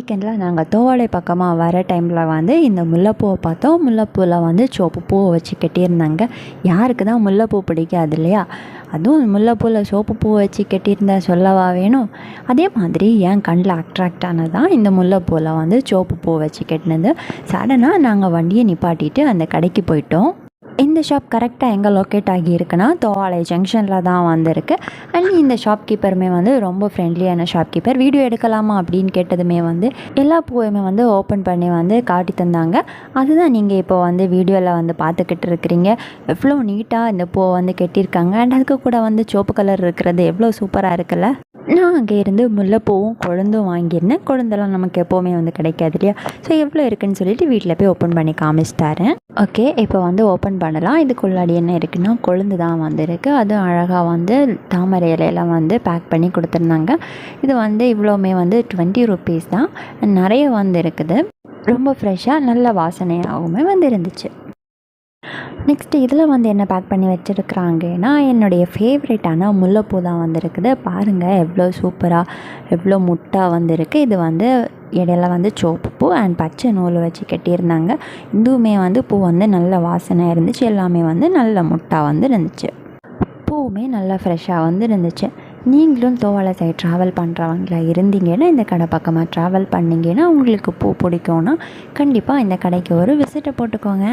வீக்கெண்டில் நாங்கள் தோவாளை பக்கமாக வர டைமில் வந்து இந்த முல்லைப்பூவை பார்த்தோம். முல்லைப்பூவில் வந்து சிவப்பு பூவை வச்சு கட்டியிருந்தாங்க. யாருக்கு தான் முல்லைப்பூ பிடிக்காது இல்லையா? அதுவும் முல்லைப்பூவில் சிவப்பு பூவை வச்சு கட்டியிருந்தா சொல்லவா வேணும். அதே மாதிரி என் கண்ணில் அட்ராக்ட் ஆனதான் இந்த முல்லைப்பூவில் வந்து சிவப்பு பூ வச்சு கட்டினது. சடனாக நாங்கள் வண்டியை நிப்பாட்டிட்டு அந்த கடைக்கு போயிட்டோம். இந்த ஷாப் கரெக்டாக எங்கே லொக்கேட் ஆகியிருக்குன்னா தோவாளை ஜங்ஷனில் தான் வந்திருக்கு. அண்ட் இந்த ஷாப்கீப்பருமே வந்து ரொம்ப ஃப்ரெண்ட்லியான ஷாப்கீப்பர். வீடியோ எடுக்கலாமா அப்படின்னு கேட்டதுமே வந்து எல்லா பூவையுமே வந்து ஓப்பன் பண்ணி வந்து காட்டி தந்தாங்க. அதுதான் நீங்கள் இப்போ வந்து வீடியோவில் வந்து பார்த்துக்கிட்டு இருக்கிறீங்க. எவ்வளோ நீட்டாக இந்த பூவை வந்து கட்டியிருக்காங்க. அண்ட் அதுக்கு கூட வந்து சிவப்பு கலர் இருக்கிறது எவ்வளோ சூப்பராக இருக்குல்ல. நான் அங்கே இருந்து முல்லைப்பூவும் கொழுந்தும் வாங்கியிருந்தேன். கொழுந்தெல்லாம் நமக்கு எப்போவுமே வந்து கிடைக்காது இல்லையா? ஸோ எவ்வளோ இருக்குதுன்னு சொல்லிட்டு வீட்டில் போய் ஓப்பன் பண்ணி காமிச்சிட்டாரேன். ஓகே, இப்போ வந்து ஓப்பன் பண்ணலாம். இதுக்குள்ளாடி என்ன இருக்குன்னா கொழுந்து தான் வந்துருக்கு. அதுவும் அழகாக வந்து தாமரை இலையெல்லாம் வந்து பேக் பண்ணி கொடுத்துருந்தாங்க. இது வந்து இவ்வளோமே வந்து 20 ருபீஸ் தான். நிறைய வந்து இருக்குது. ரொம்ப ஃப்ரெஷ்ஷாக நல்ல வாசனையாகவுமே வந்து இருந்துச்சு. நெக்ஸ்ட்டு இதில் வந்து என்ன பேக் பண்ணி வச்சுருக்குறாங்கன்னா என்னுடைய ஃபேவரட்டான முல்லைப்பூ தான் வந்துருக்குது. பாருங்கள் எவ்வளோ சூப்பராக எவ்வளோ முட்டாக வந்துருக்கு. இது வந்து இடையில வந்து சிவப்பு பூ அண்ட் பச்சை நூல் வச்சு கட்டியிருந்தாங்க. இதுவுமே வந்து பூ வந்து நல்ல வாசனை இருந்துச்சு. எல்லாமே வந்து நல்ல முட்டாக வந்து இருந்துச்சு. பூவுமே நல்லா ஃப்ரெஷ்ஷாக வந்து இருந்துச்சு. நீங்களும் தோவாளை சைடு ட்ராவல் பண்ணுறவங்களா இருந்தீங்கன்னா இந்த கடை பக்கமாக ட்ராவல் பண்ணிங்கன்னா உங்களுக்கு பூ பிடிக்கும்னா கண்டிப்பாக இந்த கடைக்கு ஒரு விசிட்டை போட்டுக்கோங்க.